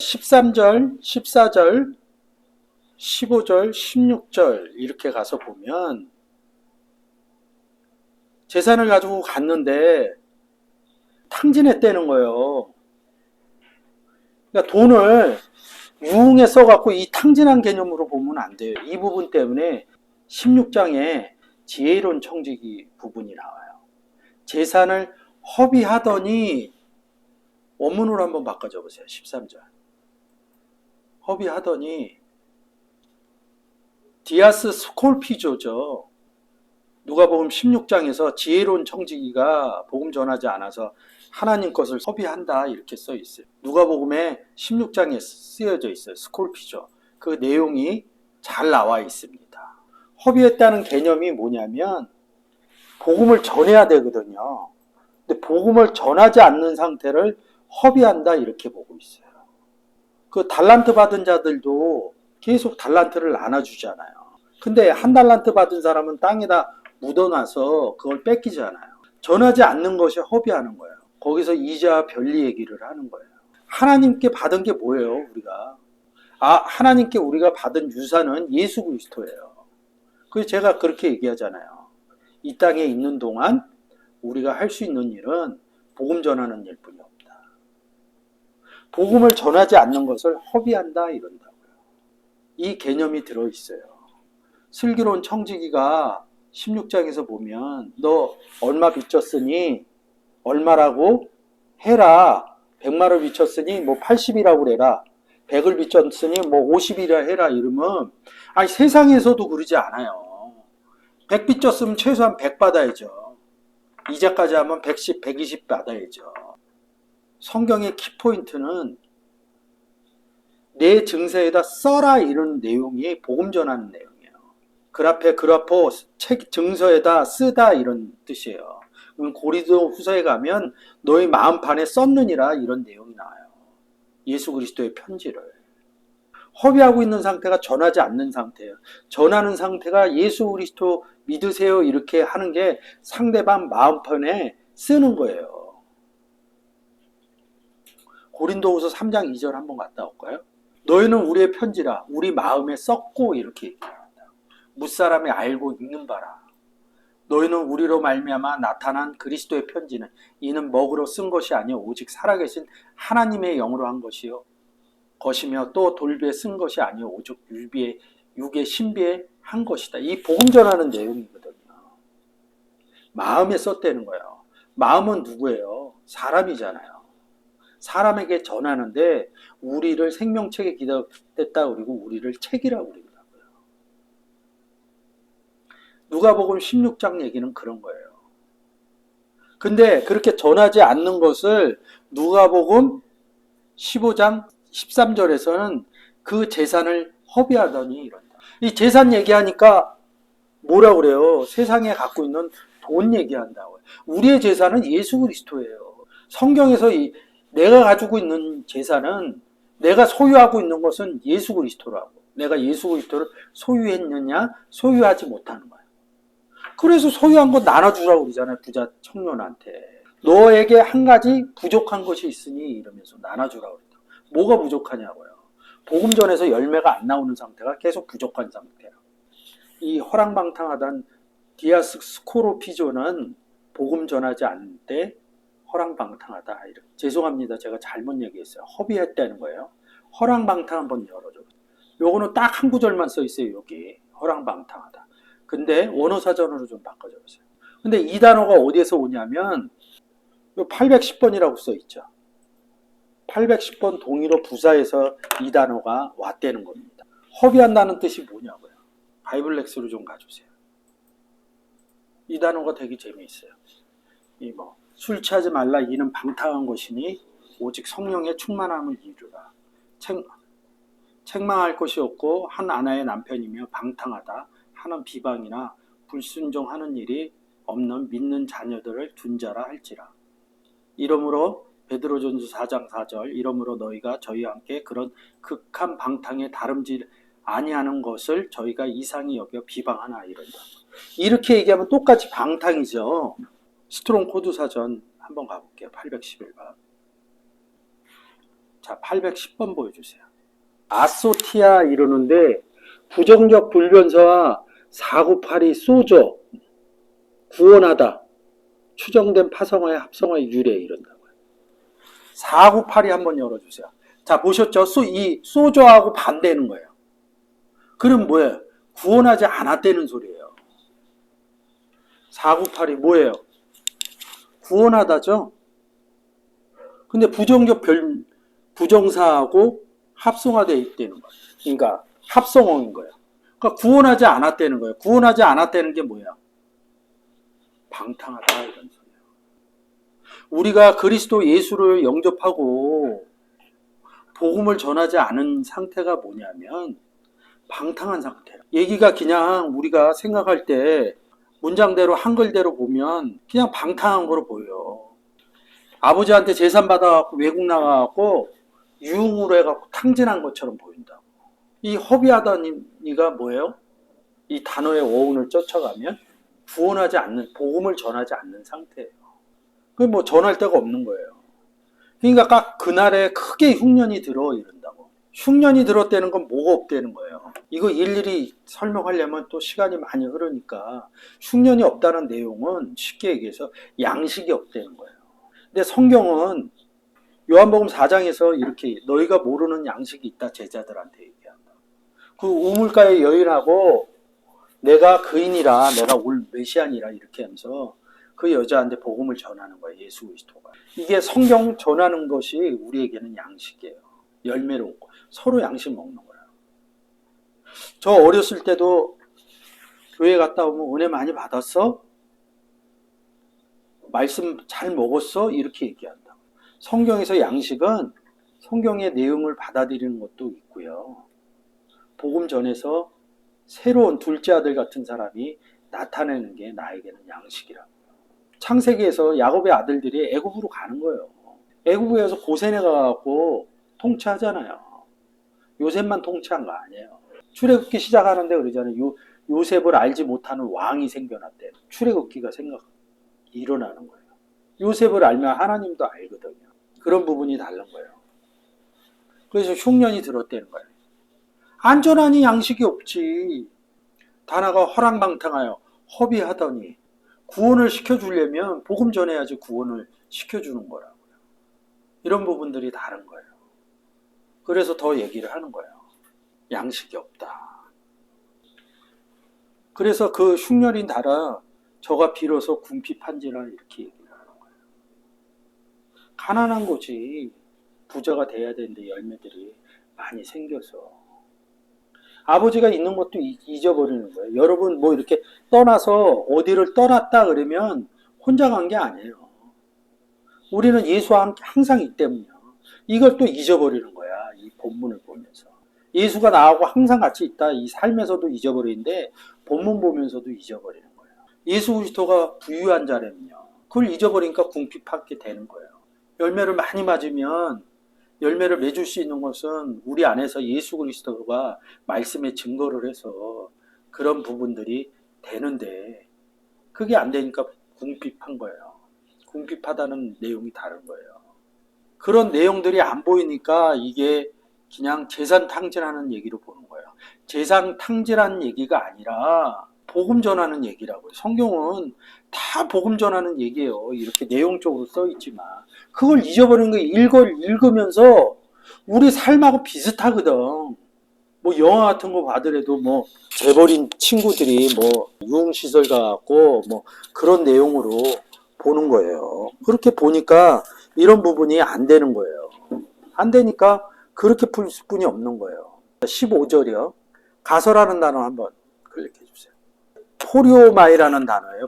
13절, 14절, 15절, 16절 이렇게 가서 보면 재산을 가지고 갔는데 탕진했다는 거예요. 그러니까 돈을 유흥에 써갖고 이 탕진한 개념으로 보면 안 돼요. 이 부분 때문에 16장에 지혜로운 청지기 부분이 나와요. 재산을 허비하더니 원문으로 한번 바꿔줘 보세요. 13절. 허비하더니 디아스 스콜피조죠. 누가복음 16장에서 지혜로운 청지기가 복음 전하지 않아서 하나님 것을 허비한다 이렇게 써 있어요. 누가복음에 16장에 쓰여져 있어요. 스콜피조. 그 내용이 잘 나와 있습니다. 허비했다는 개념이 뭐냐면 복음을 전해야 되거든요. 근데 복음을 전하지 않는 상태를 허비한다 이렇게 보고 있어요. 그 달란트 받은 자들도 계속 달란트를 나눠주잖아요. 근데 한 달란트 받은 사람은 땅에다 묻어놔서 그걸 뺏기잖아요. 전하지 않는 것이 허비하는 거예요. 거기서 이자 변리 얘기를 하는 거예요. 하나님께 받은 게 뭐예요, 우리가? 하나님께 우리가 받은 유산은 예수 그리스도예요. 그래서 제가 그렇게 얘기하잖아요. 이 땅에 있는 동안 우리가 할 수 있는 일은 복음 전하는 일뿐이 없다. 복음을 전하지 않는 것을 허비한다 이런다고요. 이 개념이 들어있어요. 슬기로운 청지기가 16장에서 보면 너 얼마 빚졌으니 얼마라고 해라. 100만을 빚졌으니 뭐 80이라고 그래라. 100을 빚졌으니 뭐 50이라 해라 이러면 아니 세상에서도 그러지 않아요. 100 빚졌으면 최소한 100 받아야죠. 이자까지 하면 110, 120 받아야죠. 성경의 키포인트는 내 증서에다 써라 이런 내용이 복음 전하는 내용이에요. 그라페 그라포 책 증서에다 쓰다 이런 뜻이에요. 고린도 후서에 가면 너희 마음판에 썼느니라 이런 내용이 나와요. 예수 그리스도의 편지를. 허비하고 있는 상태가 전하지 않는 상태예요. 전하는 상태가 예수 그리스도 믿으세요 이렇게 하는 게 상대방 마음판에 쓰는 거예요. 고린도후서 3장 2절 한번 갔다 올까요? 너희는 우리의 편지라 우리 마음에 썼고 이렇게 얘기합니다. 무사람이 알고 읽는 바라. 너희는 우리로 말미암아 나타난 그리스도의 편지는 이는 먹으로 쓴 것이 아니요 오직 살아계신 하나님의 영으로 한 것이며 또 돌비에 쓴 것이 아니요 오직 육의 신비에 한 것이다. 이 복음 전하는 내용이거든요. 마음에 썼다는 거예요. 마음은 누구예요? 사람이잖아요. 사람에게 전하는데 우리를 생명책에 기록됐다 그리고 우리를 책이라고 그러더라고요. 누가복음 16장 얘기는 그런 거예요. 근데 그렇게 전하지 않는 것을 누가복음 15장 13절에서는 그 재산을 허비하더니 이런다. 이 재산 얘기하니까 뭐라 그래요? 세상에 갖고 있는 돈 얘기한다고요. 우리의 재산은 예수 그리스도예요. 성경에서 내가 가지고 있는 재산은 내가 소유하고 있는 것은 예수 그리스도라고. 내가 예수 그리스도를 소유했느냐? 소유하지 못하는 거예요. 그래서 소유한 거 나눠주라고 그러잖아요. 부자 청년한테. 너에게 한 가지 부족한 것이 있으니 이러면서 나눠주라고 그래요. 뭐가 부족하냐고요. 복음 전에서 열매가 안 나오는 상태가 계속 부족한 상태예요. 이 허랑방탕하던 디아스 스코로피조는 복음 전하지 않을 때 허랑방탕하다. 죄송합니다. 제가 잘못 얘기했어요. 허비했다는 거예요. 허랑방탕 한번 열어줘. 요거는 딱 한 구절만 써 있어요. 여기 허랑방탕하다. 근데 원어사전으로 좀 바꿔줘 보세요. 근데 이 단어가 어디에서 오냐면 810번이라고 써 있죠. 810번 동의로 부사에서 이 단어가 왔다는 겁니다. 허비한다는 뜻이 뭐냐고요. 바이블렉스로 좀 가주세요. 이 단어가 되게 재미있어요. 술 취하지 말라 이는 방탕한 것이니 오직 성령의 충만함을 이루라. 책망할 것이 없고 한 아내의 남편이며 방탕하다 하는 비방이나 불순종하는 일이 없는 믿는 자녀들을 둔 자라 할지라. 이러므로 베드로전서 4장 4절 이러므로 너희가 저희와 함께 그런 극한 방탕에 다름질 아니하는 것을 저희가 이상히 여겨 비방하나 이런다. 이렇게 얘기하면 똑같이 방탕이죠. 스트롱 코드 사전 한번 가볼게요. 811번. 자, 810번 보여주세요. 아소티아 이러는데 부정적 불변서와 498이 쏘죠. 구원하다. 추정된 파성어의 합성어의 유래 이런다고요. 498이 한번 열어주세요. 자, 보셨죠? 이 쏘죠하고 반대는 거예요. 그럼 뭐예요? 구원하지 않았다는 소리예요. 498이 뭐예요? 구원하다죠? 근데 부정사하고 합성화되어 있다는 거예요. 그러니까 합성어인 거예요. 그러니까 구원하지 않았다는 거예요. 구원하지 않았다는 게 뭐야? 방탕하다 이런 소리예요. 우리가 그리스도 예수를 영접하고 복음을 전하지 않은 상태가 뭐냐면 방탕한 상태예요. 얘기가 그냥 우리가 생각할 때 문장대로 한글대로 보면 그냥 방탕한 거로 보여요. 아버지한테 재산 받아갖고 외국 나가갖고 유흥으로 해갖고 탕진한 것처럼 보인다고. 이 허비하다니가 뭐예요? 이 단어의 어원을 쫓아가면 구원하지 않는, 복음을 전하지 않는 상태예요. 그게 뭐 전할 데가 없는 거예요. 그러니까 각 그날에 크게 흉년이 들어 이런다고. 흉년이 들었다는 건 뭐가 없다는 거예요. 이거 일일이 설명하려면 또 시간이 많이 흐르니까 흉년이 없다는 내용은 쉽게 얘기해서 양식이 없다는 거예요. 근데 성경은 요한복음 4장에서 이렇게 너희가 모르는 양식이 있다 제자들한테 얘기한다. 그 우물가의 여인하고 내가 그인이라 내가 올 메시아니라 이렇게 하면서 그 여자한테 복음을 전하는 거예요. 예수 그리스도가. 이게 성경 전하는 것이 우리에게는 양식이에요. 열매로 먹고 서로 양식 먹는 거예요. 저 어렸을 때도 교회 갔다 오면 은혜 많이 받았어? 말씀 잘 먹었어? 이렇게 얘기한다. 성경에서 양식은 성경의 내용을 받아들이는 것도 있고요. 복음 전에서 새로운 둘째 아들 같은 사람이 나타내는 게 나에게는 양식이라고요. 창세기에서 야곱의 아들들이 애굽으로 가는 거예요. 애굽에서 고센에 가갖고 통치하잖아요. 요셉만 통치한 거 아니에요. 출애굽기 시작하는데 그러잖아요. 요셉을 알지 못하는 왕이 생겨났대. 출애굽기가 일어나는 거예요. 요셉을 알면 하나님도 알거든요. 그런 부분이 다른 거예요. 그래서 흉년이 들었다는 거예요. 안전하니 양식이 없지. 다나가 허랑방탕하여 허비하더니 구원을 시켜주려면 복음 전해야지 구원을 시켜주는 거라고요. 이런 부분들이 다른 거예요. 그래서 더 얘기를 하는 거예요. 양식이 없다. 그래서 그 흉년이 달아 저가 비로소 궁핍한지라 이렇게 얘기를 하는 거예요. 가난한 거지. 부자가 돼야 되는데 열매들이 많이 생겨서. 아버지가 있는 것도 잊어버리는 거예요. 여러분 뭐 이렇게 떠나서 어디를 떠났다 그러면 혼자 간 게 아니에요. 우리는 예수와 함께 항상 있기 때문이요. 이걸 또 잊어버리는 거야. 이 본문을 보면서. 예수가 나하고 항상 같이 있다. 이 삶에서도 잊어버리는데 본문 보면서도 잊어버리는 거예요. 예수 그리스도가 부유한 자라면요. 그걸 잊어버리니까 궁핍하게 되는 거예요. 열매를 많이 맞으면 열매를 맺을 수 있는 것은 우리 안에서 예수 그리스도가 말씀에 증거를 해서 그런 부분들이 되는데 그게 안 되니까 궁핍한 거예요. 궁핍하다는 내용이 다른 거예요. 그런 내용들이 안 보이니까 이게 그냥 재산 탕진하는 얘기로 보는 거예요. 재산 탕진하는 얘기가 아니라 복음 전하는 얘기라고요. 성경은 다 복음 전하는 얘기예요. 이렇게 내용적으로 써 있지만 그걸 잊어버리는 거 읽으면서 우리 삶하고 비슷하거든. 뭐 영화 같은 거 봐더라도 뭐 재벌인 친구들이 뭐 유흥시설 가고 뭐 그런 내용으로 보는 거예요. 그렇게 보니까 이런 부분이 안 되는 거예요. 안 되니까 그렇게 풀 수뿐이 없는 거예요. 15절이요. 가서라는 단어 한번 클릭해 주세요. 포리오마이라는 단어예요.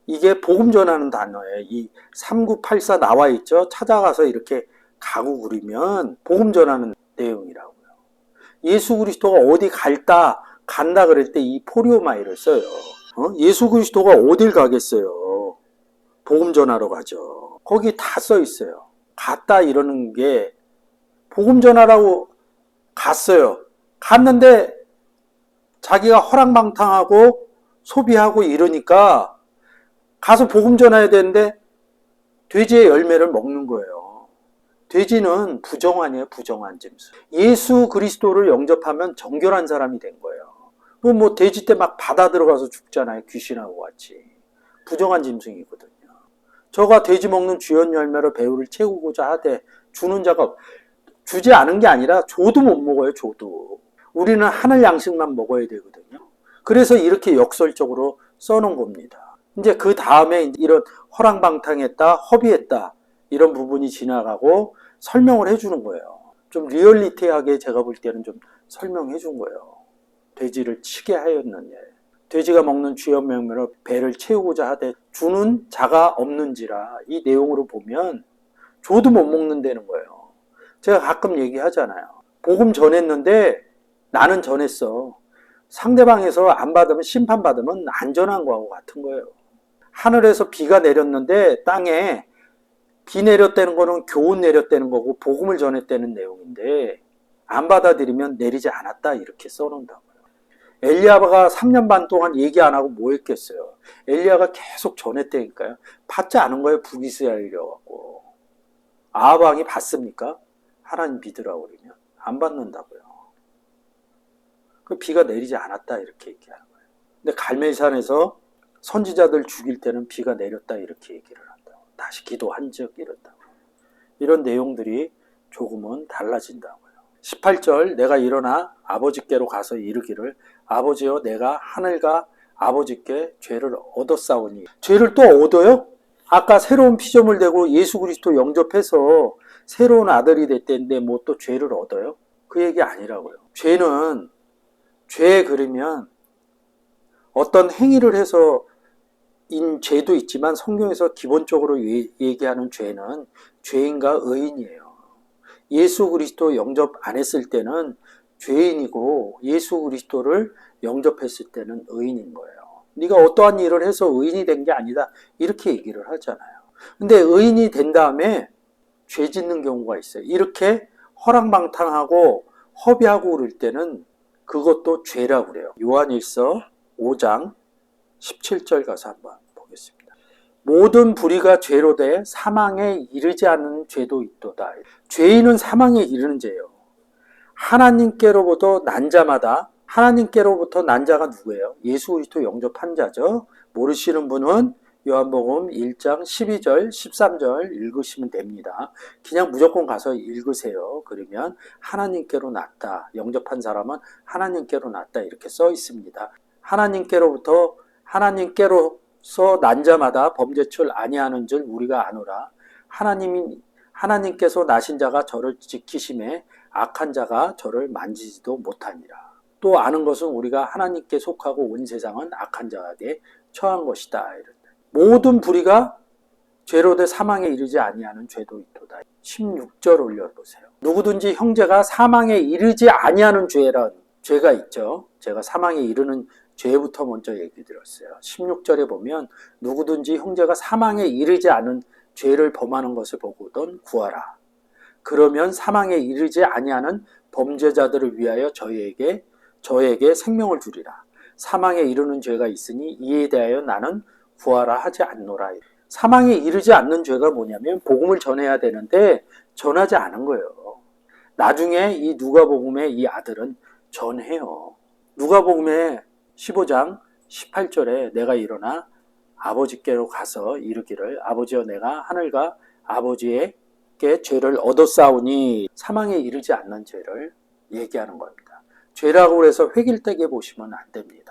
이게 복음 전하는 단어예요. 이 3984 나와 있죠. 찾아가서 이렇게 가구 그리면 복음 전하는 내용이라고요. 예수 그리스도가 어디 간다 그럴 때 이 포리오마이를 써요. 예수 그리스도가 어딜 가겠어요. 복음 전하러 가죠. 거기 다 써 있어요. 갔다 이러는 게 복음 전하라고 갔어요. 갔는데 자기가 허랑방탕하고 소비하고 이러니까 가서 복음 전해야 되는데 돼지의 열매를 먹는 거예요. 돼지는 부정한이에요. 부정한 짐승. 예수 그리스도를 영접하면 정결한 사람이 된 거예요. 뭐 돼지 때 막 바다 들어가서 죽잖아요. 귀신하고 같이. 부정한 짐승이거든요. 저가 돼지 먹는 주연 열매로 배후를 채우고자 하되 주는 자가 주지 않은 게 아니라 줘도 못 먹어요. 줘도. 우리는 하늘 양식만 먹어야 되거든요. 그래서 이렇게 역설적으로 써놓은 겁니다. 이제 그 다음에 이런 허랑방탕했다, 허비했다 이런 부분이 지나가고 설명을 해주는 거예요. 좀 리얼리티하게 제가 볼 때는 좀 설명해 준 거예요. 돼지를 치게 하였느냐. 돼지가 먹는 주연 열매로 배를 채우고자 하되 주는 자가 없는지라. 이 내용으로 보면 줘도 못 먹는다는 거예요. 제가 가끔 얘기하잖아요. 복음 전했는데 나는 전했어. 상대방에서 안 받으면 심판받으면 안 전한 거하고 같은 거예요. 하늘에서 비가 내렸는데 땅에 비 내렸다는 거는 교훈 내렸다는 거고 복음을 전했다는 내용인데 안 받아들이면 내리지 않았다 이렇게 써놓는다고요. 엘리야가 3년 반 동안 얘기 안 하고 뭐 했겠어요. 엘리야가 계속 전했다니까요. 받지 않은 거예요. 북이스라엘이라고. 아합 왕이 받습니까? 하나님 믿으라고 그러면 안 받는다고요. 그 비가 내리지 않았다 이렇게 얘기하는 거예요. 근데 갈멜산에서 선지자들 죽일 때는 비가 내렸다 이렇게 얘기를 한다고. 다시 기도한 적 이런다고. 이런 내용들이 조금은 달라진다고요. 18절 내가 일어나 아버지께로 가서 이르기를 아버지여 내가 하늘과 아버지께 죄를 얻었사오니. 죄를 또 얻어요? 아까 새로운 피조물 되고 예수 그리스도 영접해서 새로운 아들이 됐다는데 뭐 또 죄를 얻어요? 그 얘기 아니라고요. 죄는 죄에 그러면 어떤 행위를 해서 인 죄도 있지만 성경에서 기본적으로 얘기하는 죄는 죄인과 의인이에요. 예수 그리스도 영접 안 했을 때는 죄인이고 예수 그리스도를 영접했을 때는 의인인 거예요. 네가 어떠한 일을 해서 의인이 된 게 아니다 이렇게 얘기를 하잖아요. 근데 의인이 된 다음에 죄 짓는 경우가 있어요. 이렇게 허랑방탕하고 허비하고 그럴 때는 그것도 죄라고 그래요. 요한일서 5장 17절 가서 한번 보겠습니다. 모든 불의가 죄로 돼 사망에 이르지 않은 죄도 있도다. 죄인은 사망에 이르는 죄예요. 하나님께로부터 난 자마다 하나님께로부터 난 자가 누구예요? 예수 그리스도 영접한 자죠. 모르시는 분은 요한복음 1장 12절 13절 읽으시면 됩니다. 그냥 무조건 가서 읽으세요. 그러면 하나님께로 났다. 영접한 사람은 하나님께로 났다 이렇게 써 있습니다. 하나님께로부터 하나님께로서 난 자마다 범죄를 아니하는 줄 우리가 아노라. 하나님께서 나신 자가 저를 지키심에 악한 자가 저를 만지지도 못하니라. 또 아는 것은 우리가 하나님께 속하고 온 세상은 악한 자에게 처한 것이다. 모든 불의가 죄로 돼 사망에 이르지 아니하는 죄도 있도다. 16절 올려보세요. 누구든지 형제가 사망에 이르지 아니하는 죄란 죄가 있죠. 제가 사망에 이르는 죄부터 먼저 얘기 드렸어요. 16절에 보면 누구든지 형제가 사망에 이르지 않은 죄를 범하는 것을 보고든 구하라. 그러면 사망에 이르지 아니하는 범죄자들을 위하여 저에게 생명을 주리라. 사망에 이르는 죄가 있으니 이에 대하여 나는 구하라 하지 않노라. 사망에 이르지 않는 죄가 뭐냐면 복음을 전해야 되는데 전하지 않은 거예요. 나중에 이 누가복음의 이 아들은 전해요. 누가복음의 15장 18절에 내가 일어나 아버지께로 가서 이르기를 아버지여 내가 하늘과 아버지에게 죄를 얻었사오니 사망에 이르지 않는 죄를 얘기하는 겁니다. 죄라고 해서 획일되게 보시면 안 됩니다.